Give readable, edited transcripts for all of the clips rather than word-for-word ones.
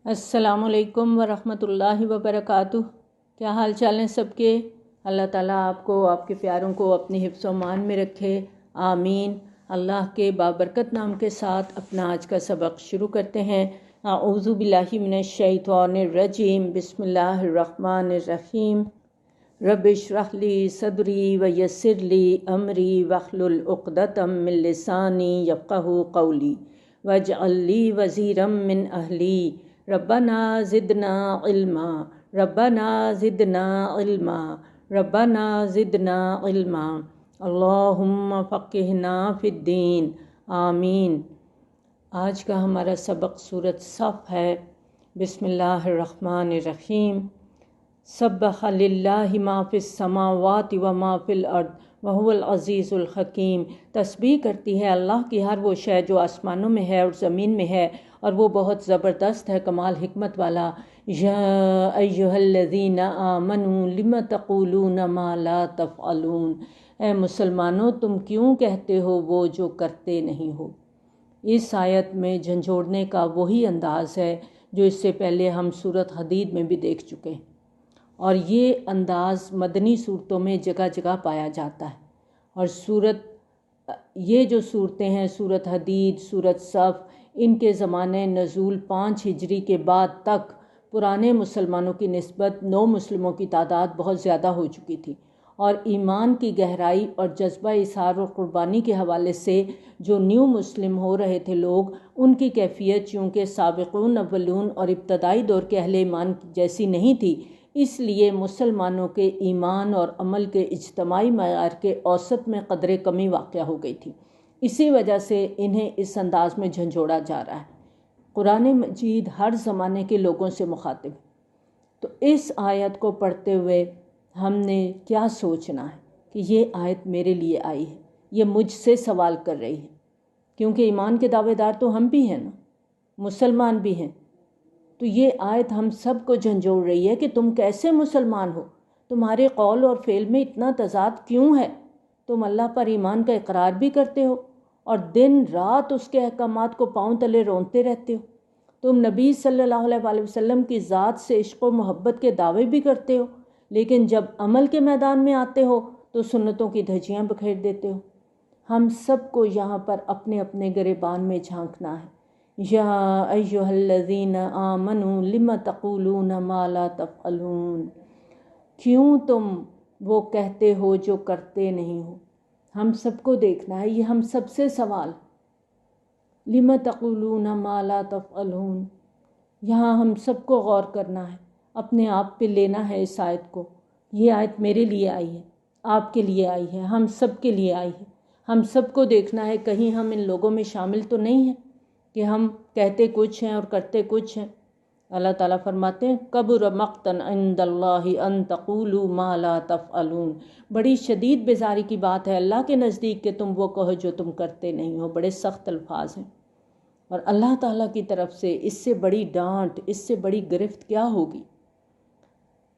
السلام علیکم ورحمۃ اللہ وبرکاتہ۔ کیا حال چال ہیں سب کے؟ اللہ تعالیٰ آپ کو، آپ کے پیاروں کو اپنی حفظ و امان میں رکھے، آمین۔ اللہ کے بابرکت نام کے ساتھ اپنا آج کا سبق شروع کرتے ہیں۔ اعوذ باللہ من الشیطان الرجیم، بسم اللہ الرحمن الرحیم۔ رب اشرح لی صدری ویسر لی امری واحلل عقدۃ من لسانی یفقہوا قولی واجعل لی وزیرا من اہلی ربنا زدنا علما ربنا زدنا علما ربنا زدنا علما اللہم فقہنا فی الدین، آمین۔ آج کا ہمارا سبق سورۃ صف ہے۔ بسم اللہ الرحمن الرحیم۔ سبح للہ ما فی السماوات و ما فی الارض وہو العزیز الحکیم۔ تسبیح کرتی ہے اللہ کی ہر وہ شے جو آسمانوں میں ہے اور زمین میں ہے، اور وہ بہت زبردست ہے، کمال حکمت والا۔ یا ایہا الذین آمنوا لم تقولون ما لا تفعلون۔ اے مسلمانوں، تم کیوں کہتے ہو وہ جو کرتے نہیں ہو۔ اس آیت میں جھنجھوڑنے کا وہی انداز ہے جو اس سے پہلے ہم سورۃ حدید میں بھی دیکھ چکے ہیں، اور یہ انداز مدنی صورتوں میں جگہ جگہ پایا جاتا ہے۔ اور یہ جو صورتیں ہیں، سورۃ حدید، سورۃ صف، ان کے زمانے نزول 5 ہجری کے بعد تک پرانے مسلمانوں کی نسبت نو مسلموں کی تعداد بہت زیادہ ہو چکی تھی، اور ایمان کی گہرائی اور جذبہ اظہار اور قربانی کے حوالے سے جو نیو مسلم ہو رہے تھے لوگ، ان کی کیفیت چونکہ سابقون اولون اور ابتدائی دور کے اہل ایمان جیسی نہیں تھی، اس لیے مسلمانوں کے ایمان اور عمل کے اجتماعی معیار کے اوسط میں قدرے کمی واقع ہو گئی تھی۔ اسی وجہ سے انہیں اس انداز میں جھنجھوڑا جا رہا ہے۔ قرآن مجید ہر زمانے کے لوگوں سے مخاطب ہے، تو اس آیت کو پڑھتے ہوئے ہم نے کیا سوچنا ہے کہ یہ آیت میرے لیے آئی ہے، یہ مجھ سے سوال کر رہی ہے، کیونکہ ایمان کے دعوے دار تو ہم بھی ہیں نا، مسلمان بھی ہیں۔ تو یہ آیت ہم سب کو جھنجھوڑ رہی ہے کہ تم کیسے مسلمان ہو، تمہارے قول اور فعل میں اتنا تضاد کیوں ہے؟ تم اللہ پر ایمان کا اقرار بھی کرتے ہو اور دن رات اس کے احکامات کو پاؤں تلے رونتے رہتے ہو۔ تم نبی صلی اللہ علیہ وسلم کی ذات سے عشق و محبت کے دعوے بھی کرتے ہو، لیکن جب عمل کے میدان میں آتے ہو تو سنتوں کی دھجیاں بکھیر دیتے ہو۔ ہم سب کو یہاں پر اپنے اپنے گریبان میں جھانکنا ہے۔ یا ایہا الذین آمنوا لم تقولون ما لا تفعلون۔ کیوں تم وہ کہتے ہو جو کرتے نہیں ہو؟ ہم سب کو دیکھنا ہے، یہ ہم سب سے سوال۔ لم تقولون ما لا تفعلون، یہاں ہم سب کو غور کرنا ہے، اپنے آپ پہ لینا ہے اس آیت کو۔ یہ آیت میرے لیے آئی ہے، آپ کے لیے آئی ہے، ہم سب کے لیے آئی ہے۔ ہم سب کو دیکھنا ہے کہیں ہم ان لوگوں میں شامل تو نہیں ہیں کہ ہم کہتے کچھ ہیں اور کرتے کچھ ہیں۔ اللہ تعالیٰ فرماتے ہیں کبر مقتا عند اللہ ان تقولوا ما لا تفعلون۔ بڑی شدید بیزاری کی بات ہے اللہ کے نزدیک کہ تم وہ کہو جو تم کرتے نہیں ہو۔ بڑے سخت الفاظ ہیں، اور اللہ تعالیٰ کی طرف سے اس سے بڑی ڈانٹ، اس سے بڑی گرفت کیا ہوگی؟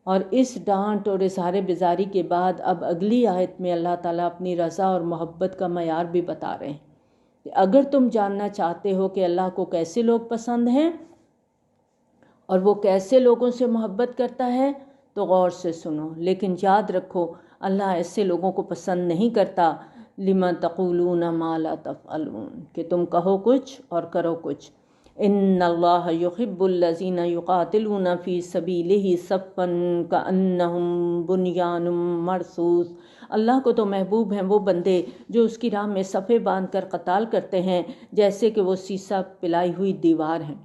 اور اس ڈانٹ اور اظہار بیزاری کے بعد اب اگلی آیت میں اللہ تعالیٰ اپنی رضا اور محبت کا معیار بھی بتا رہے ہیں کہ اگر تم جاننا چاہتے ہو کہ اللہ کو کیسے لوگ پسند ہیں اور وہ کیسے لوگوں سے محبت کرتا ہے تو غور سے سنو، لیکن یاد رکھو اللہ ایسے لوگوں کو پسند نہیں کرتا۔ لما تقولون ما لا تفعلون، کہ تم کہو کچھ اور کرو کچھ۔ ان اللہ یحب الذین یقاتلون فی سبیلہ صفا کأنہم بنیان مرصوص۔ اللہ کو تو محبوب ہیں وہ بندے جو اس کی راہ میں صفیں باندھ کر قتال کرتے ہیں، جیسے کہ وہ سیسا پلائی ہوئی دیوار ہیں۔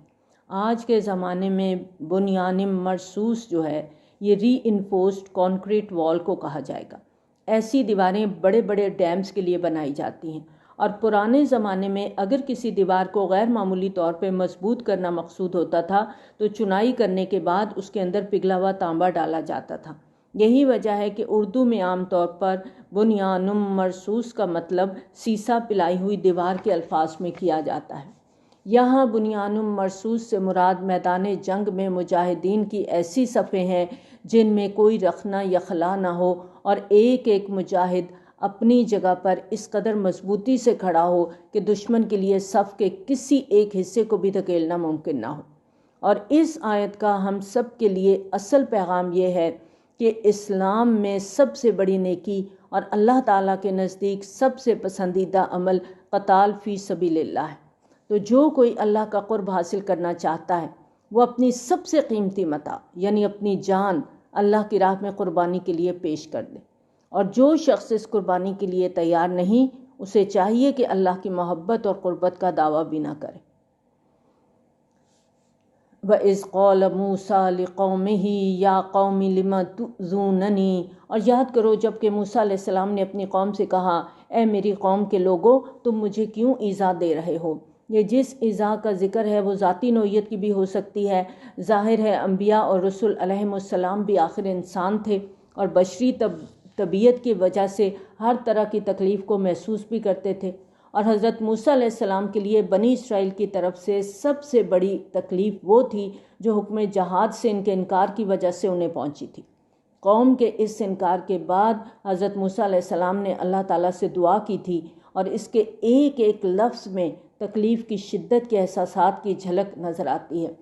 آج کے زمانے میں بنیان مرصوص جو ہے، یہ ری انفورسڈ کانکریٹ وال کو کہا جائے گا۔ ایسی دیواریں بڑے بڑے ڈیمز کے لیے بنائی جاتی ہیں، اور پرانے زمانے میں اگر کسی دیوار کو غیر معمولی طور پہ مضبوط کرنا مقصود ہوتا تھا تو چنائی کرنے کے بعد اس کے اندر پگھلا ہوا تانبا ڈالا جاتا تھا۔ یہی وجہ ہے کہ اردو میں عام طور پر بنیان مرصوص کا مطلب سیسا پلائی ہوئی دیوار کے الفاظ میں کیا جاتا ہے۔ یہاں بنیان مرصوص سے مراد میدان جنگ میں مجاہدین کی ایسی صفیں ہیں جن میں کوئی رخنا یا خلا نہ ہو، اور ایک ایک مجاہد اپنی جگہ پر اس قدر مضبوطی سے کھڑا ہو کہ دشمن کے لیے صف کے کسی ایک حصے کو بھی دھکیلنا ممکن نہ ہو۔ اور اس آیت کا ہم سب کے لیے اصل پیغام یہ ہے کہ اسلام میں سب سے بڑی نیکی اور اللہ تعالیٰ کے نزدیک سب سے پسندیدہ عمل قتال فی سبیل اللہ ہے۔ تو جو کوئی اللہ کا قرب حاصل کرنا چاہتا ہے وہ اپنی سب سے قیمتی متاع یعنی اپنی جان اللہ کی راہ میں قربانی کے لیے پیش کر دے، اور جو شخص اس قربانی کے لیے تیار نہیں اسے چاہیے کہ اللہ کی محبت اور قربت کا دعویٰ بھی نہ کرے۔ وَإِذْ قَالَ مُوسَىٰ لِقَوْمِهِ يَا قَوْمِ لِمَ تُؤْذُونَنِي، اور یاد کرو جب کہ موسیٰ علیہ السلام نے اپنی قوم سے کہا اے میری قوم کے لوگو تم مجھے کیوں ایذا دے رہے ہو۔ یہ جس ایذا کا ذکر ہے وہ ذاتی نوعیت کی بھی ہو سکتی ہے۔ ظاہر ہے انبیاء اور رسول علیہم السلام بھی آخر انسان تھے اور بشری طبیعت کی وجہ سے ہر طرح کی تکلیف کو محسوس بھی کرتے تھے، اور حضرت موسیٰ علیہ السلام کے لیے بنی اسرائیل کی طرف سے سب سے بڑی تکلیف وہ تھی جو حکم جہاد سے ان کے انکار کی وجہ سے انہیں پہنچی تھی۔ قوم کے اس انکار کے بعد حضرت موسیٰ علیہ السلام نے اللہ تعالیٰ سے دعا کی تھی، اور اس کے ایک ایک لفظ میں تکلیف کی شدت کے احساسات کی جھلک نظر آتی ہے۔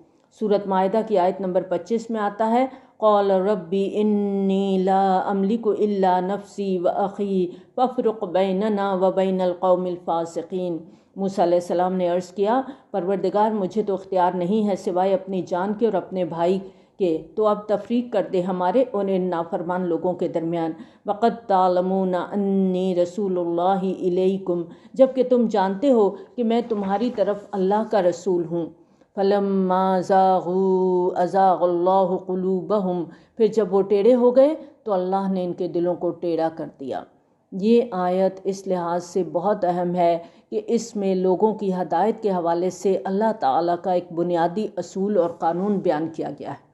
سورۃ مائدہ کی آیت نمبر 25 میں آتا ہے قال ربی انی لا املک الا نفسی واخی فافرق بیننا وبین القوم الفاسقین۔ موسیٰ علیہ السلام نے عرض کیا پروردگار مجھے تو اختیار نہیں ہے سوائے اپنی جان کے اور اپنے بھائی کے، تو اب تفریق کر دے ہمارے اور ان نافرمان لوگوں کے درمیان۔ وقد تعلمون انی رسول اللہ الیکم، جب کہ تم جانتے ہو کہ میں تمہاری طرف اللہ کا رسول ہوں۔ فلما زاغوا ازاغ اللہ قلوبہم، پھر جب وہ ٹیڑھے ہو گئے تو اللہ نے ان کے دلوں کو ٹیڑھا کر دیا۔ یہ آیت اس لحاظ سے بہت اہم ہے کہ اس میں لوگوں کی ہدایت کے حوالے سے اللہ تعالیٰ کا ایک بنیادی اصول اور قانون بیان کیا گیا ہے،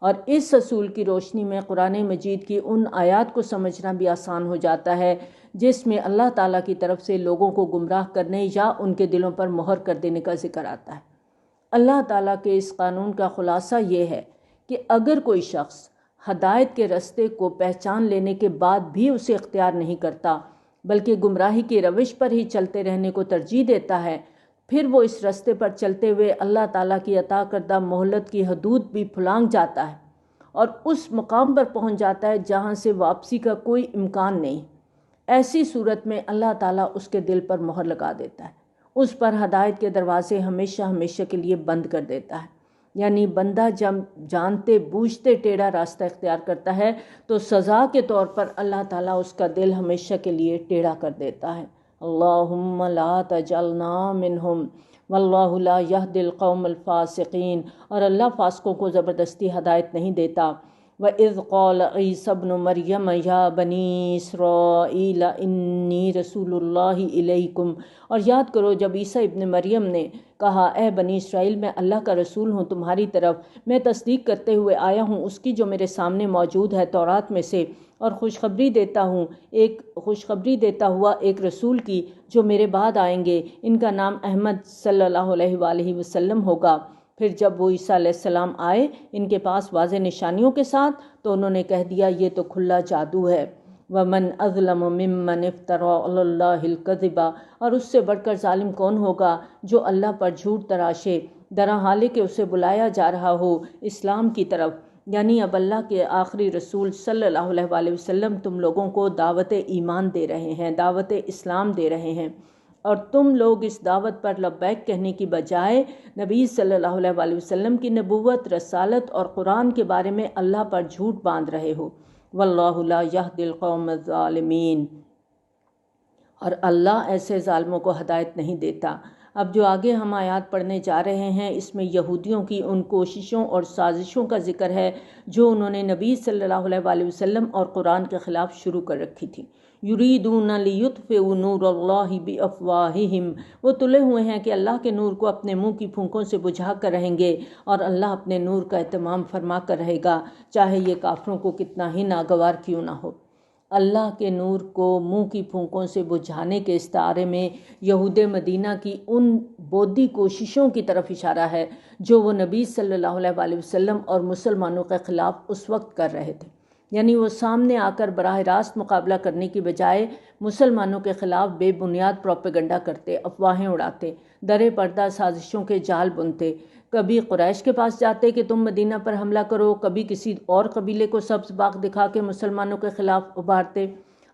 اور اس اصول کی روشنی میں قرآن مجید کی ان آیات کو سمجھنا بھی آسان ہو جاتا ہے جس میں اللہ تعالیٰ کی طرف سے لوگوں کو گمراہ کرنے یا ان کے دلوں پر مہر کر دینے کا ذکر آتا ہے۔ اللہ تعالیٰ کے اس قانون کا خلاصہ یہ ہے کہ اگر کوئی شخص ہدایت کے راستے کو پہچان لینے کے بعد بھی اسے اختیار نہیں کرتا بلکہ گمراہی کی روش پر ہی چلتے رہنے کو ترجیح دیتا ہے، پھر وہ اس راستے پر چلتے ہوئے اللہ تعالیٰ کی عطا کردہ مہلت کی حدود بھی پھلانگ جاتا ہے اور اس مقام پر پہنچ جاتا ہے جہاں سے واپسی کا کوئی امکان نہیں۔ ایسی صورت میں اللہ تعالیٰ اس کے دل پر مہر لگا دیتا ہے، اس پر ہدایت کے دروازے ہمیشہ ہمیشہ کے لیے بند کر دیتا ہے۔ یعنی بندہ جب جانتے بوجھتے ٹیڑھا راستہ اختیار کرتا ہے تو سزا کے طور پر اللہ تعالیٰ اس کا دل ہمیشہ کے لیے ٹیڑھا کر دیتا ہے۔ اللہم لا تجعلنا منہم واللہ لا یہدی القوم الفاسقین، اور اللہ فاسقوں کو زبردستی ہدایت نہیں دیتا۔ وَإِذْ قَالَ عِيسَى ابْنُ مَرْيَمَ يَا بَنِي إِسْرَائِيلَ إِنِّي رَسُولُ اللَّهِ إِلَيْكُمْ، اور یاد کرو جب عیسیٰ ابن مریم نے کہا اے بنی اسرائیل میں اللہ کا رسول ہوں تمہاری طرف، میں تصدیق کرتے ہوئے آیا ہوں اس کی جو میرے سامنے موجود ہے تورات میں سے، اور خوشخبری دیتا ہوا ایک رسول کی جو میرے بعد آئیں گے، ان کا نام احمد صلی اللہ علیہ وآلہ وسلم ہوگا۔ پھر جب وہ عیسیٰ علیہ السلام آئے ان کے پاس واضح نشانیوں کے ساتھ تو انہوں نے کہہ دیا یہ تو کھلا جادو ہے۔ وَمَنْ أَظْلَمُ مِمَّنِ افْتَرَىٰ عَلَى اللَّهِ الْكَذِبَ، اور اس سے بڑھ کر ظالم کون ہوگا جو اللہ پر جھوٹ تراشے، درحالے کہ اسے بلایا جا رہا ہو اسلام کی طرف، یعنی اب اللہ کے آخری رسول صلی اللہ علیہ وآلہ وسلم تم لوگوں کو دعوت ایمان دے رہے ہیں، دعوت اسلام دے رہے ہیں، اور تم لوگ اس دعوت پر لبیک کہنے کی بجائے نبی صلی اللہ علیہ وآلہ وسلم کی نبوت، رسالت اور قرآن کے بارے میں اللہ پر جھوٹ باندھ رہے ہو۔ واللہ لا یہدی القوم الظالمین، اور اللہ ایسے ظالموں کو ہدایت نہیں دیتا۔ اب جو آگے ہم آیات پڑھنے جا رہے ہیں اس میں یہودیوں کی ان کوششوں اور سازشوں کا ذکر ہے جو انہوں نے نبی صلی اللہ علیہ وآلہ وسلم اور قرآن کے خلاف شروع کر رکھی تھی۔ یریدون لیطفئوا نور اللہ بافواہہم، وہ تلے ہوئے ہیں کہ اللہ کے نور کو اپنے منہ کی پھونکوں سے بجھا کر رہیں گے، اور اللہ اپنے نور کا اہتمام فرما کر رہے گا چاہے یہ کافروں کو کتنا ہی ناگوار کیوں نہ ہو۔ اللہ کے نور کو منہ کی پھونکوں سے بجھانے کے استعارے میں یہود مدینہ کی ان بودی کوششوں کی طرف اشارہ ہے جو وہ نبی صلی اللہ علیہ وآلہ وسلم اور مسلمانوں کے خلاف اس وقت کر رہے تھے۔ یعنی وہ سامنے آ کر براہ راست مقابلہ کرنے کی بجائے مسلمانوں کے خلاف بے بنیاد پروپیگنڈا کرتے، افواہیں اڑاتے، درے پردہ سازشوں کے جال بنتے، کبھی قریش کے پاس جاتے کہ تم مدینہ پر حملہ کرو، کبھی کسی اور قبیلے کو سبز باغ دکھا کے مسلمانوں کے خلاف ابھارتے۔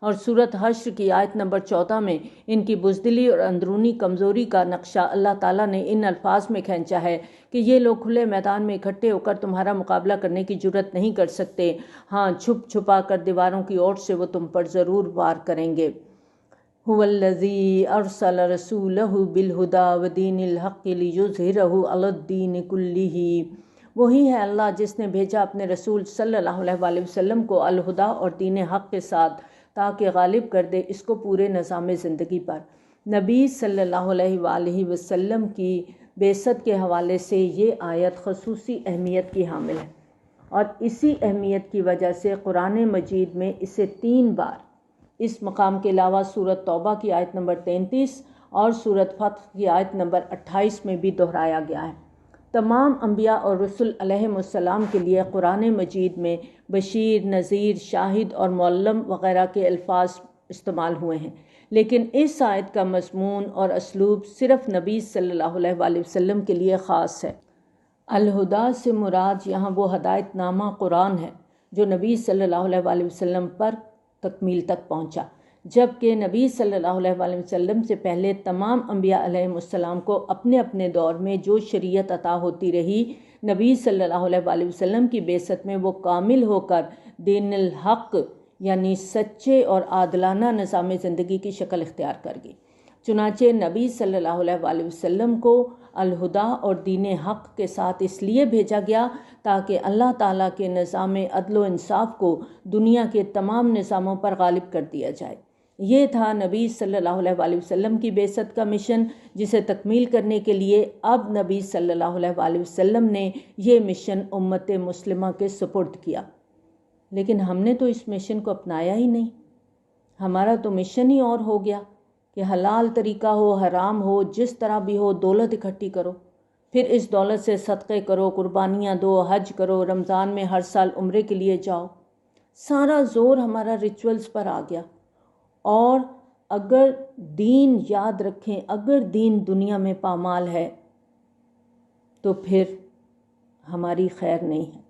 اور سورۃ حشر کی آیت نمبر 14 میں ان کی بزدلی اور اندرونی کمزوری کا نقشہ اللہ تعالیٰ نے ان الفاظ میں کھینچا ہے کہ یہ لوگ کھلے میدان میں اکٹھے ہو کر تمہارا مقابلہ کرنے کی جرت نہیں کر سکتے، ہاں چھپ چھپا کر دیواروں کی اوٹ سے وہ تم پر ضرور وار کریں گے۔ هو الذی ارسل رسولہ بالہدی ودین الحق لیظہرہ علی الدین کلہ، وہی ہے اللہ جس نے بھیجا اپنے رسول صلی اللہ علیہ وآلہ وسلم کو الہدی اور دین حق کے ساتھ تاکہ غالب کر دے اس کو پورے نظام زندگی پر۔ نبی صلی اللہ علیہ وآلہ وسلم کی بعثت کے حوالے سے یہ آیت خصوصی اہمیت کی حامل ہے، اور اسی اہمیت کی وجہ سے قرآن مجید میں اسے 3 بار اس مقام کے علاوہ سورۃ توبہ کی آیت نمبر 33 اور سورۃ فتح کی آیت نمبر 28 میں بھی دہرایا گیا ہے۔ تمام انبیاء اور رسل علیہم السلام کے لیے قرآن مجید میں بشیر، نذیر، شاہد اور معلم وغیرہ کے الفاظ استعمال ہوئے ہیں، لیکن اس آیت کا مضمون اور اسلوب صرف نبی صلی اللہ علیہ وآلہ وسلم کے لیے خاص ہے۔ الہدیٰ سے مراد یہاں وہ ہدایت نامہ قرآن ہے جو نبی صلی اللہ علیہ وآلہ وسلم پر تکمیل تک پہنچا، جبکہ نبی صلی اللہ علیہ وآلہ وسلم سے پہلے تمام انبیاء علیہم السلام کو اپنے اپنے دور میں جو شریعت عطا ہوتی رہی، نبی صلی اللہ علیہ وآلہ وسلم کی بعثت میں وہ کامل ہو کر دین الحق یعنی سچے اور عادلانہ نظام زندگی کی شکل اختیار کر گئی۔ چنانچہ نبی صلی اللہ علیہ وآلہ وسلم کو الہدیٰ اور دین حق کے ساتھ اس لیے بھیجا گیا تاکہ اللہ تعالیٰ کے نظام عدل و انصاف کو دنیا کے تمام نظاموں پر غالب کر دیا جائے۔ یہ تھا نبی صلی اللہ علیہ وآلہ وسلم کی بعثت کا مشن، جسے تکمیل کرنے کے لیے اب نبی صلی اللہ علیہ وآلہ وسلم نے یہ مشن امت مسلمہ کے سپرد کیا۔ لیکن ہم نے تو اس مشن کو اپنایا ہی نہیں۔ ہمارا تو مشن ہی اور ہو گیا کہ حلال طریقہ ہو، حرام ہو، جس طرح بھی ہو، دولت اکٹھی کرو، پھر اس دولت سے صدقے کرو، قربانیاں دو، حج کرو، رمضان میں ہر سال عمرے کے لیے جاؤ۔ سارا زور ہمارا ریچولز پر آ گیا، اور اگر دین یاد رکھیں، اگر دین دنیا میں پامال ہے تو پھر ہماری خیر نہیں ہے،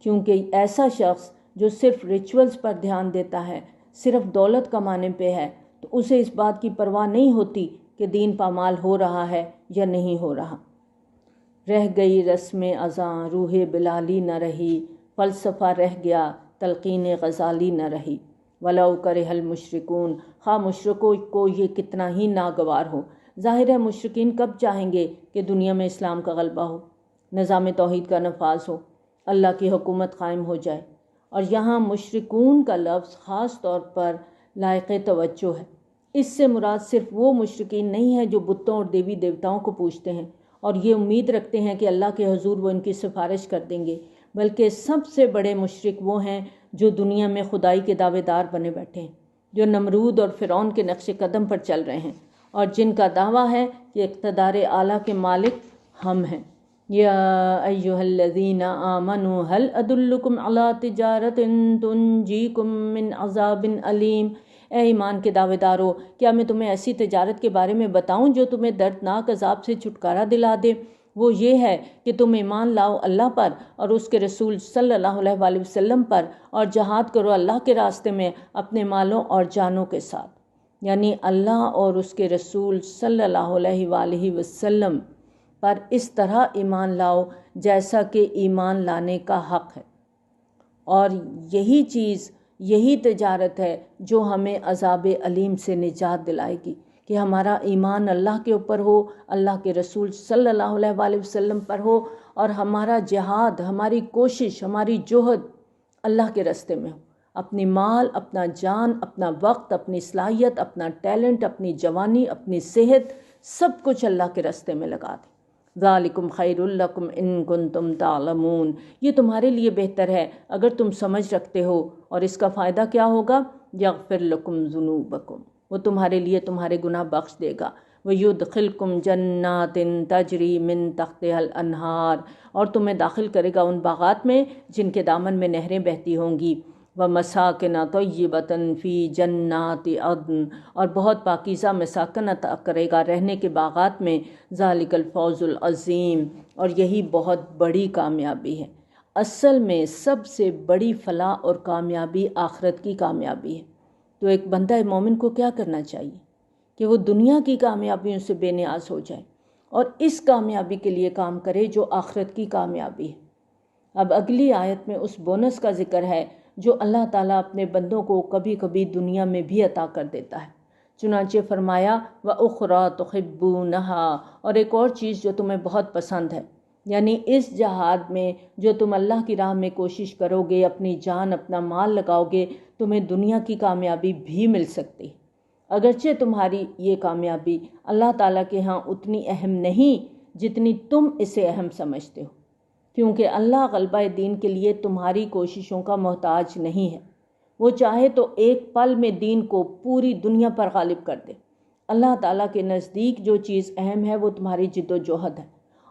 کیونکہ ایسا شخص جو صرف ریچولز پر دھیان دیتا ہے، صرف دولت کمانے پہ ہے، تو اسے اس بات کی پرواہ نہیں ہوتی کہ دین پامال ہو رہا ہے یا نہیں ہو رہا۔ رہ گئی رسم ازاں روح بلالی نہ رہی، فلسفہ رہ گیا تلقین غزالی نہ رہی، ولو کرہ المشرکون، خواہ مشرکوں کو یہ کتنا ہی ناگوار ہو۔ ظاہر ہے مشرکین کب چاہیں گے کہ دنیا میں اسلام کا غلبہ ہو، نظام توحید کا نفاذ ہو، اللہ کی حکومت قائم ہو جائے۔ اور یہاں مشرکون کا لفظ خاص طور پر لائق توجہ ہے۔ اس سے مراد صرف وہ مشرکین نہیں ہیں جو بتوں اور دیوی دیوتاؤں کو پوجتے ہیں اور یہ امید رکھتے ہیں کہ اللہ کے حضور وہ ان کی سفارش کر دیں گے، بلکہ سب سے بڑے مشرک وہ ہیں جو دنیا میں خدائی کے دعوے دار بنے بیٹھے ہیں، جو نمرود اور فرعون کے نقش قدم پر چل رہے ہیں، اور جن کا دعویٰ ہے کہ اقتدار اعلیٰ کے مالک ہم ہیں۔ یا ایہا الذین آمنوا هل ادلکم علی تجارۃ تنجیکم من عذاب علیم، اے ایمان کے دعوے دارو، کیا میں تمہیں ایسی تجارت کے بارے میں بتاؤں جو تمہیں دردناک عذاب سے چھٹکارا دلا دے؟ وہ یہ ہے کہ تم ایمان لاؤ اللہ پر اور اس کے رسول صلی اللہ علیہ وآلہ وسلم پر، اور جہاد کرو اللہ کے راستے میں اپنے مالوں اور جانوں کے ساتھ، یعنی اللہ اور اس کے رسول صلی اللہ علیہ وآلہ وسلم پر اس طرح ایمان لاؤ جیسا کہ ایمان لانے کا حق ہے۔ اور یہی چیز، یہی تجارت ہے جو ہمیں عذاب علیم سے نجات دلائے گی، کہ ہمارا ایمان اللہ کے اوپر ہو، اللہ کے رسول صلی اللہ علیہ وآلہ وسلم پر ہو، اور ہمارا جہاد، ہماری کوشش، ہماری جہد اللہ کے راستے میں ہو، اپنی مال، اپنا جان، اپنا وقت، اپنی صلاحیت، اپنا ٹیلنٹ، اپنی جوانی، اپنی صحت، سب کچھ اللہ کے راستے میں لگا دیں۔ ذالکم خیر لکم ان کنتم تعلمون، یہ تمہارے لیے بہتر ہے اگر تم سمجھ رکھتے ہو، اور اس کا فائدہ کیا ہوگا؟ یغفر لکم ذنوبکم، وہ تمہارے لیے تمہارے گناہ بخش دے گا، وَيُدْخِلْكُمْ جَنَّاتٍ تَجْرِي مِن تَحْتِهَا الْأَنْهَارُ، اور تمہیں داخل کرے گا ان باغات میں جن کے دامن میں نہریں بہتی ہوں گی، وَمَسَاكِنَ طَيِّبَةً فِي جَنَّاتِ عَدْنٍ، اور بہت پاکیزہ مساکن عطا کرے گا رہنے کے باغات میں، ذَلِكَ الْفَوْزُ الْعَظِيمُ، اور یہی بہت بڑی کامیابی ہے۔ اصل میں سب سے بڑی فلاح اور کامیابی آخرت کی کامیابی ہے۔ تو ایک بندہ مومن کو کیا کرنا چاہیے کہ وہ دنیا کی کامیابیوں سے بے نیاز ہو جائے اور اس کامیابی کے لیے کام کرے جو آخرت کی کامیابی ہے۔ اب اگلی آیت میں اس بونس کا ذکر ہے جو اللہ تعالیٰ اپنے بندوں کو کبھی کبھی دنیا میں بھی عطا کر دیتا ہے۔ چنانچہ فرمایا وَأُخْرَى تُحِبُّونَهَا، اور ایک اور چیز جو تمہیں بہت پسند ہے، یعنی اس جہاد میں جو تم اللہ کی راہ میں کوشش کرو گے، اپنی جان اپنا مال لگاؤ گے، تمہیں دنیا کی کامیابی بھی مل سکتی، اگرچہ تمہاری یہ کامیابی اللہ تعالیٰ کے ہاں اتنی اہم نہیں جتنی تم اسے اہم سمجھتے ہو، کیونکہ اللہ غلبہ دین کے لیے تمہاری کوششوں کا محتاج نہیں ہے۔ وہ چاہے تو ایک پل میں دین کو پوری دنیا پر غالب کر دے۔ اللہ تعالیٰ کے نزدیک جو چیز اہم ہے وہ تمہاری جد و جہد ہے،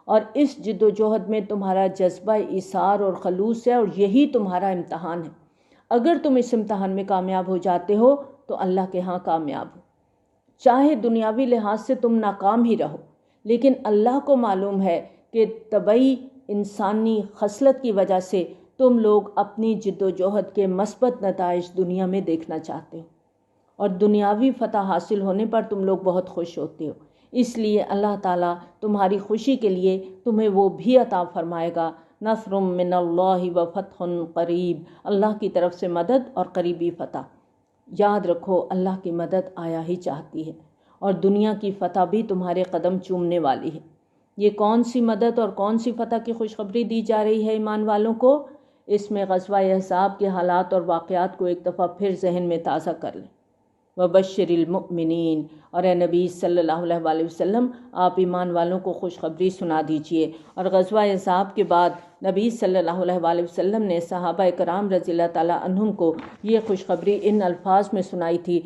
اور اس جد و جہد میں تمہارا جذبہ ایثار اور خلوص ہے، اور یہی تمہارا امتحان ہے۔ اگر تم اس امتحان میں کامیاب ہو جاتے ہو تو اللہ کے ہاں کامیاب ہو، چاہے دنیاوی لحاظ سے تم ناکام ہی رہو، لیکن اللہ کو معلوم ہے کہ طبعی انسانی خصلت کی وجہ سے تم لوگ اپنی جد و جہد کے مثبت نتائج دنیا میں دیکھنا چاہتے ہو، اور دنیاوی فتح حاصل ہونے پر تم لوگ بہت خوش ہوتے ہو۔ اس لیے اللہ تعالیٰ تمہاری خوشی کے لیے تمہیں وہ بھی عطا فرمائے گا، نصر من اللہ وفتح قریب، اللہ کی طرف سے مدد اور قریبی فتح۔ یاد رکھو اللہ کی مدد آیا ہی چاہتی ہے، اور دنیا کی فتح بھی تمہارے قدم چومنے والی ہے۔ یہ کون سی مدد اور کون سی فتح کی خوشخبری دی جا رہی ہے ایمان والوں کو؟ اس میں غزوہ احزاب کے حالات اور واقعات کو ایک دفعہ پھر ذہن میں تازہ کر لیں۔ وَبَشِّرِ الْمُؤْمِنِينَ، اور اے نبی صلی اللہ علیہ وآلہ وسلم آپ ایمان والوں کو خوشخبری سنا دیجئے۔ اور غزوہ احزاب کے بعد نبی صلی اللہ علیہ وآلہ وسلم نے صحابہ کرام رضی اللہ تعالیٰ عنہم کو یہ خوشخبری ان الفاظ میں سنائی تھی۔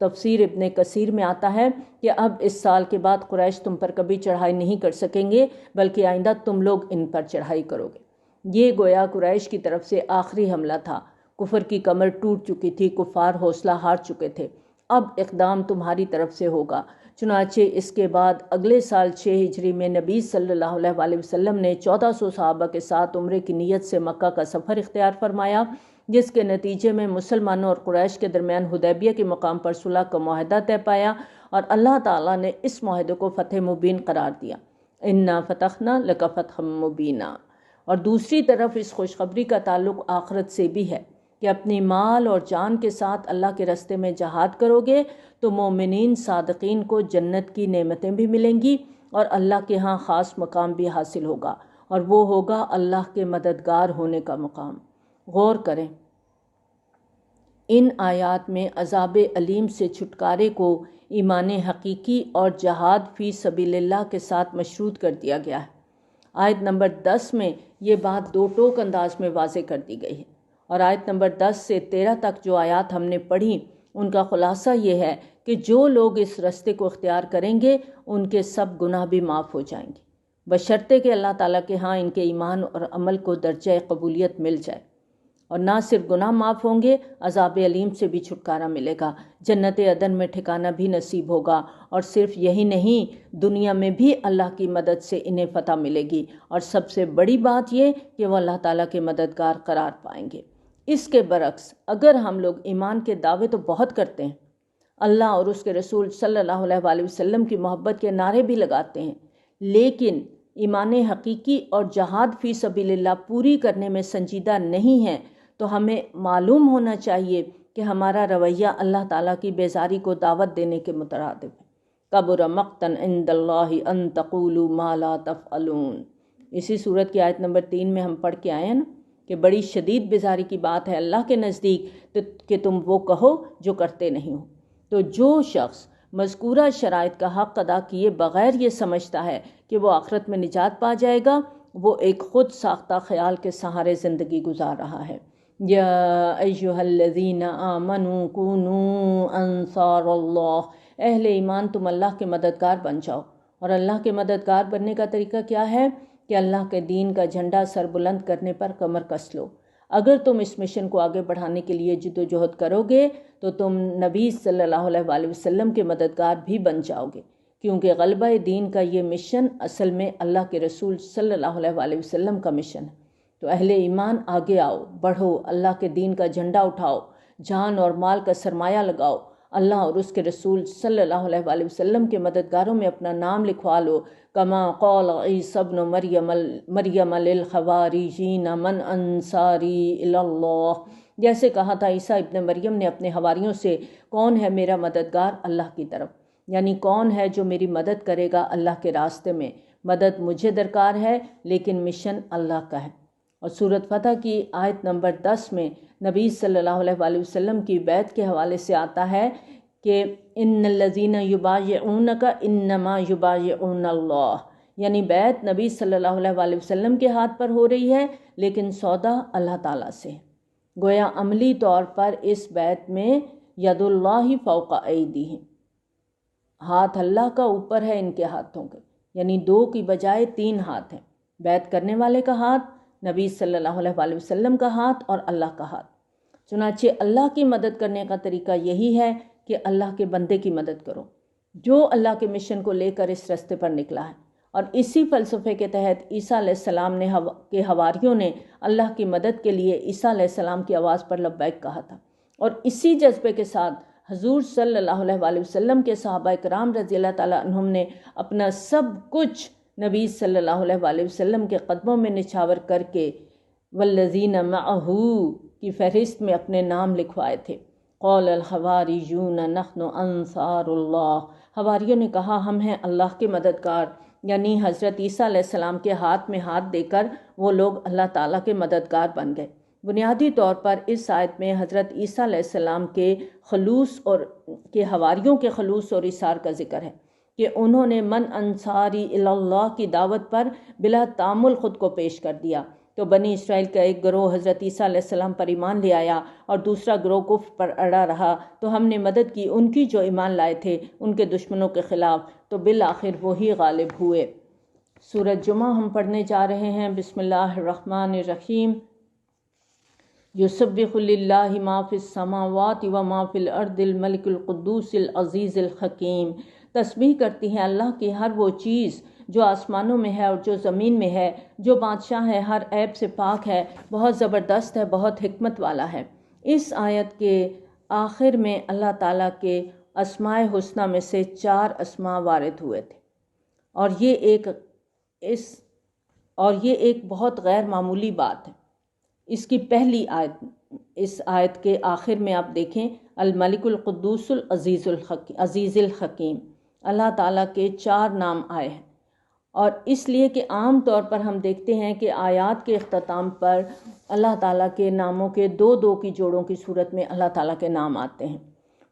تفسیر ابن کثیر میں آتا ہے کہ اب اس سال کے بعد قریش تم پر کبھی چڑھائی نہیں کر سکیں گے، بلکہ آئندہ تم لوگ ان پر چڑھائی کرو گے۔ یہ گویا قریش کی طرف سے آخری حملہ تھا۔ کفر کی کمر ٹوٹ چکی تھی، کفار حوصلہ ہار چکے تھے۔ اب اقدام تمہاری طرف سے ہوگا۔ چنانچہ اس کے بعد اگلے سال 6 ہجری میں نبی صلی اللہ علیہ وآلہ وسلم نے 1400 صحابہ کے ساتھ عمرے کی نیت سے مکہ کا سفر اختیار فرمایا، جس کے نتیجے میں مسلمانوں اور قریش کے درمیان حدیبیہ کے مقام پر صلح کا معاہدہ طے پایا، اور اللہ تعالیٰ نے اس معاہدے کو فتح مبین قرار دیا۔ انا فتحنا لک فتحا مبینا۔ اور دوسری طرف اس خوشخبری کا تعلق آخرت سے بھی ہے کہ اپنی مال اور جان کے ساتھ اللہ کے راستے میں جہاد کرو گے تو مومنین صادقین کو جنت کی نعمتیں بھی ملیں گی، اور اللہ کے ہاں خاص مقام بھی حاصل ہوگا، اور وہ ہوگا اللہ کے مددگار ہونے کا مقام۔ غور کریں، ان آیات میں عذاب علیم سے چھٹکارے کو ایمان حقیقی اور جہاد فی سبیل اللہ کے ساتھ مشروط کر دیا گیا ہے۔ آیت نمبر 10 میں یہ بات دو ٹوک انداز میں واضح کر دی گئی ہے، اور آیت نمبر 10 سے 13 تک جو آیات ہم نے پڑھی ان کا خلاصہ یہ ہے کہ جو لوگ اس راستے کو اختیار کریں گے ان کے سب گناہ بھی معاف ہو جائیں گے، بشرطے کہ اللہ تعالیٰ کے ہاں ان کے ایمان اور عمل کو درجہ قبولیت مل جائے۔ اور نہ صرف گناہ معاف ہوں گے، عذاب علیم سے بھی چھٹکارا ملے گا، جنت عدن میں ٹھکانہ بھی نصیب ہوگا، اور صرف یہی نہیں دنیا میں بھی اللہ کی مدد سے انہیں فتح ملے گی، اور سب سے بڑی بات یہ کہ وہ اللہ تعالیٰ کے مددگار قرار پائیں گے۔ اس کے برعکس اگر ہم لوگ ایمان کے دعوے تو بہت کرتے ہیں، اللہ اور اس کے رسول صلی اللہ علیہ وآلہ وسلم کی محبت کے نعرے بھی لگاتے ہیں، لیکن ایمان حقیقی اور جہاد فی سبیل اللہ پوری کرنے میں سنجیدہ نہیں ہیں، تو ہمیں معلوم ہونا چاہیے کہ ہمارا رویہ اللہ تعالیٰ کی بیزاری کو دعوت دینے کے مترادف ہے۔ کبر مقتا عند اللہ ان تقولوا ما لا تفعلون، اسی صورت کی آیت نمبر 3 میں ہم پڑھ کے آئے ہیں نا کہ بڑی شدید بیزاری کی بات ہے اللہ کے نزدیک کہ تم وہ کہو جو کرتے نہیں ہو۔ تو جو شخص مذکورہ شرائط کا حق ادا کیے بغیر یہ سمجھتا ہے کہ وہ آخرت میں نجات پا جائے گا، وہ ایک خود ساختہ خیال کے سہارے زندگی گزار رہا ہے۔ یا ایھا الذین آمنوا کونوا انصار اللہ، اہل ایمان تم اللہ کے مددگار بن جاؤ۔ اور اللہ کے مددگار بننے کا طریقہ کیا ہے کہ اللہ کے دین کا جھنڈا سر بلند کرنے پر کمر کس لو۔ اگر تم اس مشن کو آگے بڑھانے کے لیے جد و جہد کرو گے تو تم نبی صلی اللہ علیہ وآلہ وسلم کے مددگار بھی بن جاؤ گے، کیونکہ غلبہ دین کا یہ مشن اصل میں اللہ کے رسول صلی اللہ علیہ وآلہ وسلم کا مشن ہے۔ تو اہل ایمان آگے آؤ، بڑھو، اللہ کے دین کا جھنڈا اٹھاؤ، جان اور مال کا سرمایہ لگاؤ، اللہ اور اس کے رسول صلی اللہ علیہ وآلہ وسلم کے مددگاروں میں اپنا نام لکھوا لو۔ کما قال عیسی ابن مریم للحواریین من انصاری الی اللہ، جیسے کہا تھا عیسیٰ ابن مریم نے اپنے حواریوں سے، کون ہے میرا مددگار اللہ کی طرف، یعنی کون ہے جو میری مدد کرے گا اللہ کے راستے میں۔ مدد مجھے درکار ہے لیکن مشن اللہ کا ہے۔ اور سورۃ فتح کی آیت نمبر 10 میں نبی صلی اللہ علیہ وآلہ وسلم کی بیعت کے حوالے سے آتا ہے کہ ان الذین یبایعونک انما یبایعون اللہ، یعنی بیعت نبی صلی اللہ علیہ وآلہ وسلم کے ہاتھ پر ہو رہی ہے لیکن سودا اللہ تعالیٰ سے۔ گویا عملی طور پر اس بیعت میں ید اللہ فوق ایدیہم، ہاتھ اللہ کا اوپر ہے ان کے ہاتھوں کے، یعنی 2 کی بجائے 3 ہاتھ ہیں۔ بیعت کرنے والے کا ہاتھ، نبی صلی اللہ علیہ وآلہ وسلم کا ہاتھ اور اللہ کا ہاتھ۔ چنانچہ اللہ کی مدد کرنے کا طریقہ یہی ہے کہ اللہ کے بندے کی مدد کرو جو اللہ کے مشن کو لے کر اس راستے پر نکلا ہے۔ اور اسی فلسفے کے تحت عیسیٰ علیہ السلام کے حواریوں نے اللہ کی مدد کے لیے عیسیٰ علیہ السلام کی آواز پر لبیک کہا تھا، اور اسی جذبے کے ساتھ حضور صلی اللہ علیہ وآلہ وسلم کے صحابہ کرام رضی اللہ تعالیٰ عنہم نے اپنا سب کچھ نبی صلی اللہ علیہ وآلہ وسلم کے قدموں میں نچھاور کر کے والذین معہ کی فہرست میں اپنے نام لکھوائے تھے۔ قال الحواریون نحن انصار اللہ، حواریوں نے کہا ہم ہیں اللہ کے مددگار، یعنی حضرت عیسیٰ علیہ السلام کے ہاتھ میں ہاتھ دے کر وہ لوگ اللہ تعالیٰ کے مددگار بن گئے۔ بنیادی طور پر اس آیت میں حضرت عیسیٰ علیہ السلام کے خلوص اور حواریوں کے خلوص اور اصرار کا ذکر ہے کہ انہوں نے من انصاری الی اللہ کی دعوت پر بلا تعامل خود کو پیش کر دیا۔ تو بنی اسرائیل کا ایک گروہ حضرت عیسیٰ علیہ السلام پر ایمان لے آیا اور دوسرا گروہ کفر پر اڑا رہا، تو ہم نے مدد کی ان کی جو ایمان لائے تھے ان کے دشمنوں کے خلاف، تو بالآخر وہی غالب ہوئے۔ سورۃ جمعہ ہم پڑھنے جا رہے ہیں۔ بسم اللہ الرحمن الرحیم۔ یسبح للہ ما فی السماوات و ما فی الارض الملک القدوس العزیز الحکیم، تسبیح کرتی ہے اللہ کی ہر وہ چیز جو آسمانوں میں ہے اور جو زمین میں ہے، جو بادشاہ ہے، ہر عیب سے پاک ہے، بہت زبردست ہے، بہت حکمت والا ہے۔ اس آیت کے آخر میں اللہ تعالیٰ کے اسماء حسنہ میں سے 4 اسماء وارد ہوئے تھے، اور یہ ایک بہت غیر معمولی بات ہے۔ اس کی پہلی آیت، اس آیت کے آخر میں آپ دیکھیں الملک القدوس العزیز الحکیم، اللہ تعالیٰ کے 4 نام آئے ہیں، اور اس لیے کہ عام طور پر ہم دیکھتے ہیں کہ آیات کے اختتام پر اللہ تعالیٰ کے ناموں کے 2 کی جوڑوں کی صورت میں اللہ تعالیٰ کے نام آتے ہیں۔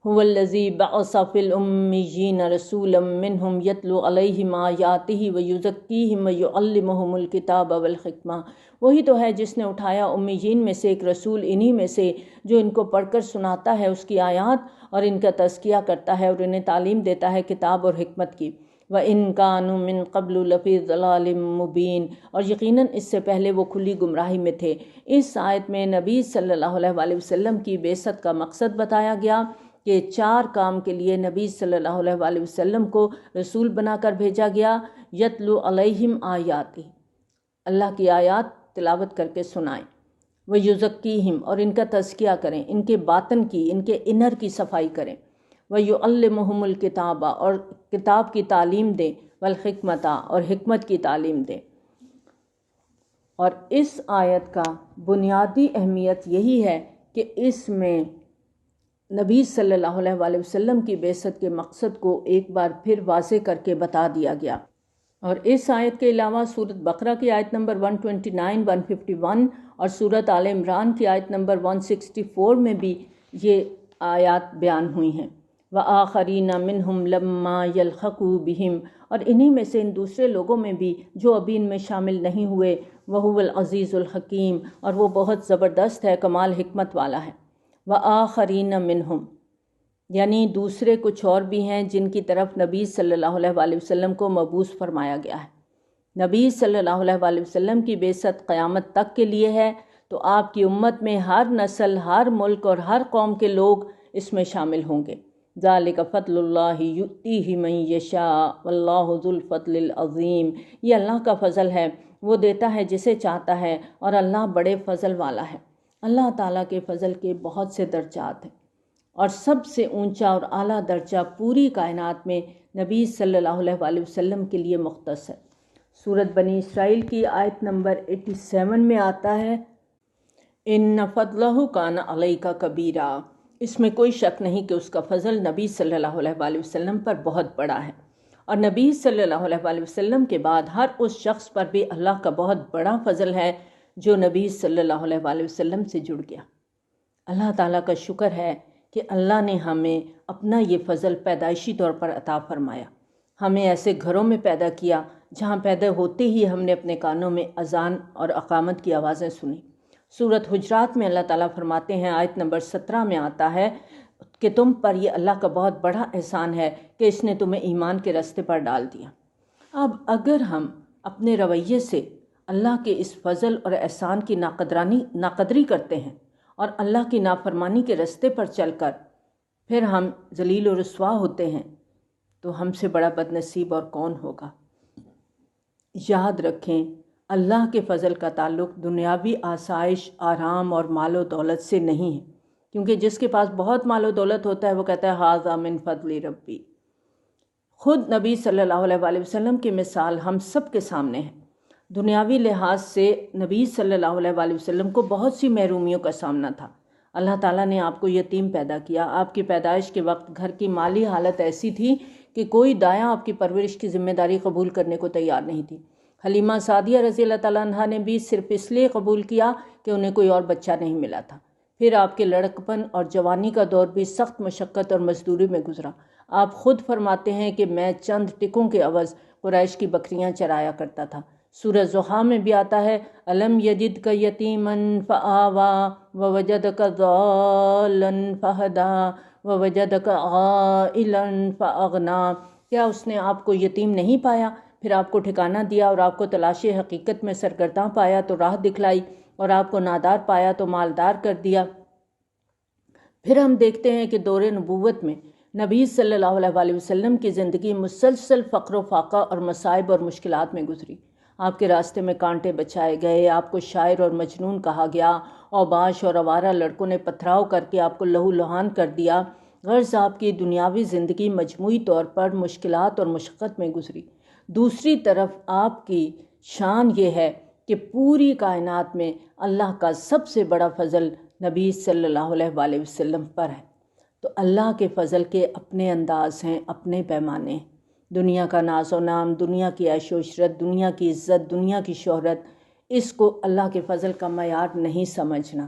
هو الذی بعث فی الامیین رسولا منہم یتلو علیہم آیاتہ ویزکیہم ویعلمہم الکتاب والحکمہ، وہی تو ہے جس نے اٹھایا امیین میں سے ایک رسول، انہی میں سے جو ان کو پڑھ کر سناتا ہے اس کی آیات اور ان کا تزکیہ کرتا ہے اور انہیں تعلیم دیتا ہے کتاب اور حکمت کی۔ وَإِن كَانُوا مِن قَبْلُ لَفِي ضَلَالٍ مُبِينٍ، اور یقیناً اس سے پہلے وہ کھلی گمراہی میں تھے۔ اس آیت میں نبی صلی اللہ علیہ وآلہ وسلم کی بعثت کا مقصد بتایا گیا کہ 4 کام کے لیے نبی صلی اللہ علیہ وآلہ وسلم کو رسول بنا کر بھیجا گیا۔ یتلو علیہم آیاتہ، اللہ کی آیات تلاوت کر کے سنائیں، ویزکیہم، اور ان کا تزکیہ کریں، ان کے باطن کی، ان کے انر کی صفائی کریں، ویعلمہم الکتاب، اور کتاب کی تعلیم دیں، والحکمت، اور حکمت کی تعلیم دیں۔ اور اس آیت کا بنیادی اہمیت یہی ہے کہ اس میں نبی صلی اللہ علیہ وآلہ وسلم کی بعثت کے مقصد کو ایک بار پھر واضح کر کے بتا دیا گیا۔ اور اس آیت کے علاوہ سورۃ بقرہ کی آیت نمبر 129، 151 اور سورۃ آل عمران کی آیت نمبر 164 میں بھی یہ آیات بیان ہوئی ہیں۔ وَآخَرِينَ مِنْهُمْ لَمَّا يَلْحَقُوا بِهِمْ، اور انہی میں سے ان دوسرے لوگوں میں بھی جو ابھی ان میں شامل نہیں ہوئے۔ وَهُوَ الْعَزِيزُ الْحَكِيمُ، اور وہ بہت زبردست ہے، کمال حکمت والا ہے۔ وَآخَرِينَ مِنْهُمْ، یعنی دوسرے کچھ اور بھی ہیں جن کی طرف نبی صلی اللہ علیہ وآلہ وسلم کو مبعوث فرمایا گیا ہے۔ نبی صلی اللہ علیہ وآلہ وسلم کی بعثت قیامت تک کے لیے ہے، تو آپ کی امت میں ہر نسل، ہر ملک اور ہر قوم کے لوگ اس میں شامل ہوں گے۔ ذالک فضل اللہ یؤتیہ من یشاء واللہ ذو الفضل العظیم، یہ اللہ کا فضل ہے، وہ دیتا ہے جسے چاہتا ہے، اور اللہ بڑے فضل والا ہے۔ اللہ تعالیٰ کے فضل کے بہت سے درجات ہیں، اور سب سے اونچا اور اعلیٰ درجہ پوری کائنات میں نبی صلی اللہ علیہ وآلہ وسلم کے لیے مختص ہے۔ سورۃ بنی اسرائیل کی آیت نمبر 87 میں آتا ہے، ان فضلہ کان علیک کبیرا، اس میں کوئی شک نہیں کہ اس کا فضل نبی صلی اللہ علیہ وآلہ وسلم پر بہت بڑا ہے، اور نبی صلی اللہ علیہ وآلہ وسلم کے بعد ہر اس شخص پر بھی اللہ کا بہت بڑا فضل ہے جو نبی صلی اللہ علیہ وآلہ وسلم سے جڑ گیا۔ اللہ تعالیٰ کا شکر ہے کہ اللہ نے ہمیں اپنا یہ فضل پیدائشی طور پر عطا فرمایا، ہمیں ایسے گھروں میں پیدا کیا جہاں پیدا ہوتے ہی ہم نے اپنے کانوں میں اذان اور اقامت کی آوازیں سنی۔ سورۃ حجرات میں اللہ تعالیٰ فرماتے ہیں، آیت نمبر 17 میں آتا ہے کہ تم پر یہ اللہ کا بہت بڑا احسان ہے کہ اس نے تمہیں ایمان کے راستے پر ڈال دیا۔ اب اگر ہم اپنے رویے سے اللہ کے اس فضل اور احسان کی ناقدری کرتے ہیں اور اللہ کی نافرمانی کے راستے پر چل کر پھر ہم ذلیل و رسوا ہوتے ہیں، تو ہم سے بڑا بد نصیب اور کون ہوگا۔ یاد رکھیں، اللہ کے فضل کا تعلق دنیاوی آسائش، آرام اور مال و دولت سے نہیں ہے، کیونکہ جس کے پاس بہت مال و دولت ہوتا ہے وہ کہتا ہے ھذا من فضل ربی۔ خود نبی صلی اللہ علیہ وآلہ وسلم کی مثال ہم سب کے سامنے ہے۔ دنیاوی لحاظ سے نبی صلی اللہ علیہ وآلہ وسلم کو بہت سی محرومیوں کا سامنا تھا۔ اللہ تعالیٰ نے آپ کو یتیم پیدا کیا، آپ کی پیدائش کے وقت گھر کی مالی حالت ایسی تھی کہ کوئی دایاں آپ کی پرورش کی ذمہ داری قبول کرنے کو تیار نہیں تھی۔ حلیمہ سعدیہ رضی اللہ تعالیٰ عنہ نے بھی صرف اس لیے قبول کیا کہ انہیں کوئی اور بچہ نہیں ملا تھا۔ پھر آپ کے لڑکپن اور جوانی کا دور بھی سخت مشقت اور مزدوری میں گزرا۔ آپ خود فرماتے ہیں کہ میں چند ٹکوں کے عوض قریش کی بکریاں چرایا کرتا تھا۔ سورہ ضحیٰ میں بھی آتا ہے، الم یجدک یتیما فآویٰ ووجدک ضالا فہدیٰ ووجدک عائلا فاغنیٰ، کیا اس نے آپ کو یتیم نہیں پایا، پھر آپ کو ٹھکانہ دیا، اور آپ کو تلاش حقیقت میں سرگرداں پایا تو راہ دکھلائی، اور آپ کو نادار پایا تو مالدار کر دیا۔ پھر ہم دیکھتے ہیں کہ دور نبوت میں نبی صلی اللہ علیہ وآلہ وسلم کی زندگی مسلسل فقر و فاقہ اور مصائب اور مشکلات میں گزری۔ آپ کے راستے میں کانٹے بچھائے گئے، آپ کو شاعر اور مجنون کہا گیا، اوباش اور آوارہ لڑکوں نے پتھراؤ کر کے آپ کو لہو لہان کر دیا۔ غرض آپ کی دنیاوی زندگی مجموعی طور پر مشکلات اور مشقت میں گزری۔ دوسری طرف آپ کی شان یہ ہے کہ پوری کائنات میں اللہ کا سب سے بڑا فضل نبی صلی اللہ علیہ وآلہ وسلم پر ہے۔ تو اللہ کے فضل کے اپنے انداز ہیں، اپنے پیمانے ہیں۔ دنیا کا ناز و نام، دنیا کی عیش و عشرت، دنیا کی عزت، دنیا کی شہرت، اس کو اللہ کے فضل کا معیار نہیں سمجھنا۔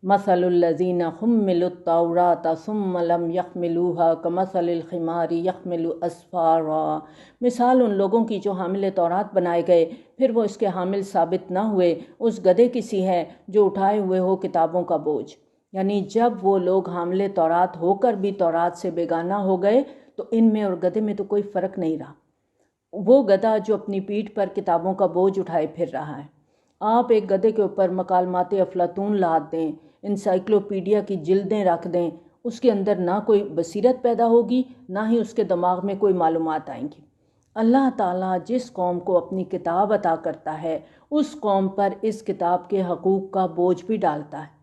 مثل الذین حملوا التوراۃ ثم لم یحملوها کمثل الحمار یحمل اسفارا، مثال ان لوگوں کی جو حامل تورات بنائے گئے پھر وہ اس کے حامل ثابت نہ ہوئے، اس گدھے کی سی ہے جو اٹھائے ہوئے ہو کتابوں کا بوجھ۔ یعنی جب وہ لوگ حامل تورات ہو کر بھی تورات سے بیگانہ ہو گئے تو ان میں اور گدھے میں تو کوئی فرق نہیں رہا۔ وہ گدھا جو اپنی پیٹھ پر کتابوں کا بوجھ اٹھائے پھر رہا ہے۔ آپ ایک گدھے کے اوپر مکالمات افلاطون لاد دیں، انسائکلوپیڈیا کی جلدیں رکھ دیں، اس کے اندر نہ کوئی بصیرت پیدا ہوگی، نہ ہی اس کے دماغ میں کوئی معلومات آئیں گی۔ اللہ تعالیٰ جس قوم کو اپنی کتاب عطا کرتا ہے اس قوم پر اس کتاب کے حقوق کا بوجھ بھی ڈالتا ہے،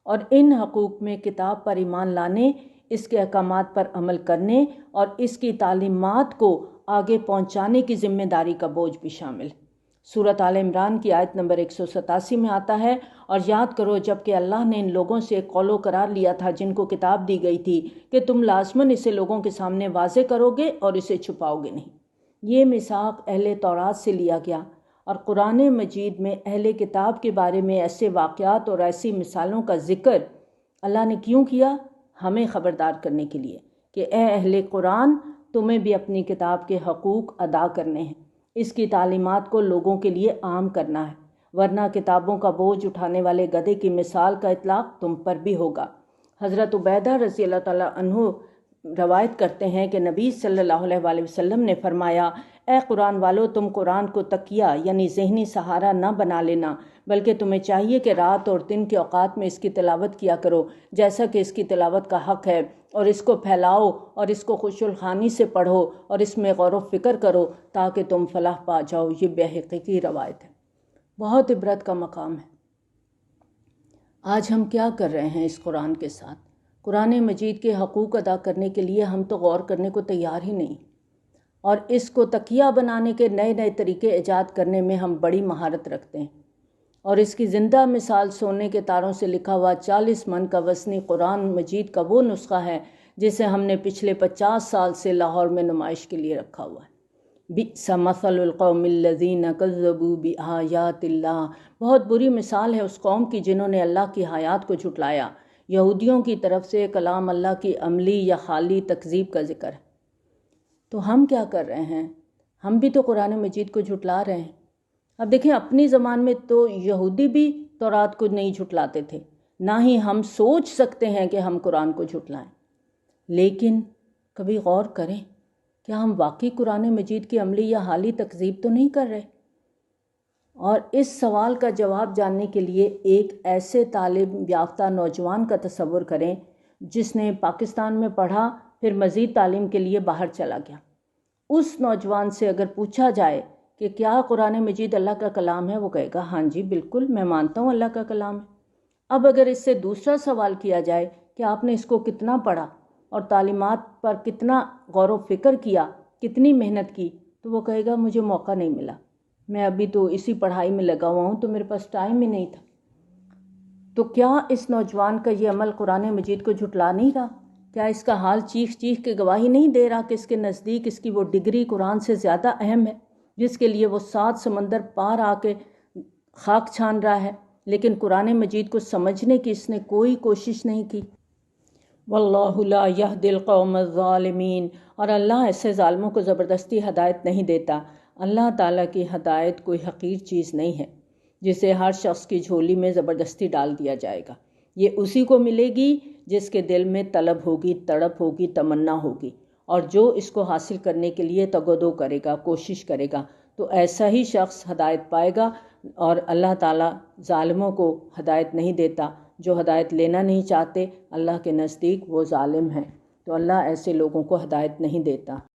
اور ان حقوق میں کتاب پر ایمان لانے، اس کے احکامات پر عمل کرنے اور اس کی تعلیمات کو آگے پہنچانے کی ذمہ داری کا بوجھ بھی شامل ہے۔ سورۃ آل عمران کی آیت نمبر 187 میں آتا ہے، اور یاد کرو جب کہ اللہ نے ان لوگوں سے قول و قرار لیا تھا جن کو کتاب دی گئی تھی کہ تم لازماً اسے لوگوں کے سامنے واضح کرو گے اور اسے چھپاؤ گے نہیں۔ یہ میثاق اہل تورات سے لیا گیا، اور قرآن مجید میں اہل کتاب کے بارے میں ایسے واقعات اور ایسی مثالوں کا ذکر اللہ نے کیوں کیا؟ ہمیں خبردار کرنے کے لیے کہ اے اہل قرآن، تمہیں بھی اپنی کتاب کے حقوق ادا کرنے ہیں، اس کی تعلیمات کو لوگوں کے لیے عام کرنا ہے، ورنہ کتابوں کا بوجھ اٹھانے والے گدھے کی مثال کا اطلاق تم پر بھی ہوگا۔ حضرت عبیدہ رضی اللہ تعالیٰ عنہ روایت کرتے ہیں کہ نبی صلی اللہ علیہ وآلہ وسلم نے فرمایا، اے قرآن والو، تم قرآن کو تکیہ یعنی ذہنی سہارا نہ بنا لینا، بلکہ تمہیں چاہیے کہ رات اور دن کے اوقات میں اس کی تلاوت کیا کرو جیسا کہ اس کی تلاوت کا حق ہے، اور اس کو پھیلاؤ اور اس کو خوش الخانی سے پڑھو اور اس میں غور و فکر کرو تاکہ تم فلاح پا جاؤ۔ یہ بیہقی کی روایت ہے، بہت عبرت کا مقام ہے۔ آج ہم کیا کر رہے ہیں اس قرآن کے ساتھ؟ قرآن مجید کے حقوق ادا کرنے کے لیے ہم تو غور کرنے کو تیار ہی نہیں، اور اس کو تکیہ بنانے کے نئے نئے طریقے ایجاد کرنے میں ہم بڑی مہارت رکھتے ہیں، اور اس کی زندہ مثال سونے کے تاروں سے لکھا ہوا 40 من کا وزنی قرآن مجید کا وہ نسخہ ہے جسے ہم نے پچھلے 50 سال سے لاہور میں نمائش کے لیے رکھا ہوا ہے۔ بئس مثل القوم الذین کذبوا بآیات اللہ، بہت بری مثال ہے اس قوم کی جنہوں نے اللہ کی آیات کو جھٹلایا۔ یہودیوں کی طرف سے کلام اللہ کی عملی یا خالی تکذیب کا ذکر ہے۔ تو ہم کیا کر رہے ہیں؟ ہم بھی تو قرآن مجید کو جھٹلا رہے ہیں۔ اب دیکھیں، اپنی زمان میں تو یہودی بھی تورات کو نہیں جھٹلاتے تھے، نہ ہی ہم سوچ سکتے ہیں کہ ہم قرآن کو جھٹلائیں، لیکن کبھی غور کریں، کیا ہم واقعی قرآن مجید کی عملی یا حالی تکذیب تو نہیں کر رہے؟ اور اس سوال کا جواب جاننے کے لیے ایک ایسے تعلیم یافتہ نوجوان کا تصور کریں جس نے پاکستان میں پڑھا، پھر مزید تعلیم کے لیے باہر چلا گیا۔ اس نوجوان سے اگر پوچھا جائے کہ کیا قرآن مجید اللہ کا کلام ہے، وہ کہے گا ہاں جی بالکل، میں مانتا ہوں اللہ کا کلام ہے۔ اب اگر اس سے دوسرا سوال کیا جائے کہ آپ نے اس کو کتنا پڑھا اور تعلیمات پر کتنا غور و فکر کیا، کتنی محنت کی، تو وہ کہے گا مجھے موقع نہیں ملا، میں ابھی تو اسی پڑھائی میں لگا ہوا ہوں، تو میرے پاس ٹائم ہی نہیں تھا۔ تو کیا اس نوجوان کا یہ عمل قرآن مجید کو جھٹلا نہیں رہا؟ کیا اس کا حال چیخ چیخ کے گواہی نہیں دے رہا کہ اس کے نزدیک اس کی وہ ڈگری قرآن سے زیادہ اہم ہے جس کے لیے وہ 7 سمندر پار آ کے خاک چھان رہا ہے، لیکن قرآن مجید کو سمجھنے کی اس نے کوئی کوشش نہیں کی؟ واللہ لا یہدی القوم الظالمین، اور اللہ ایسے ظالموں کو زبردستی ہدایت نہیں دیتا۔ اللہ تعالیٰ کی ہدایت کوئی حقیر چیز نہیں ہے جسے ہر شخص کی جھولی میں زبردستی ڈال دیا جائے گا۔ یہ اسی کو ملے گی جس کے دل میں طلب ہوگی، تڑپ ہوگی، تمنا ہوگی، اور جو اس کو حاصل کرنے کے لیے تگودو کرے گا، کوشش کرے گا، تو ایسا ہی شخص ہدایت پائے گا۔ اور اللہ تعالیٰ ظالموں کو ہدایت نہیں دیتا، جو ہدایت لینا نہیں چاہتے اللہ کے نزدیک وہ ظالم ہیں، تو اللہ ایسے لوگوں کو ہدایت نہیں دیتا۔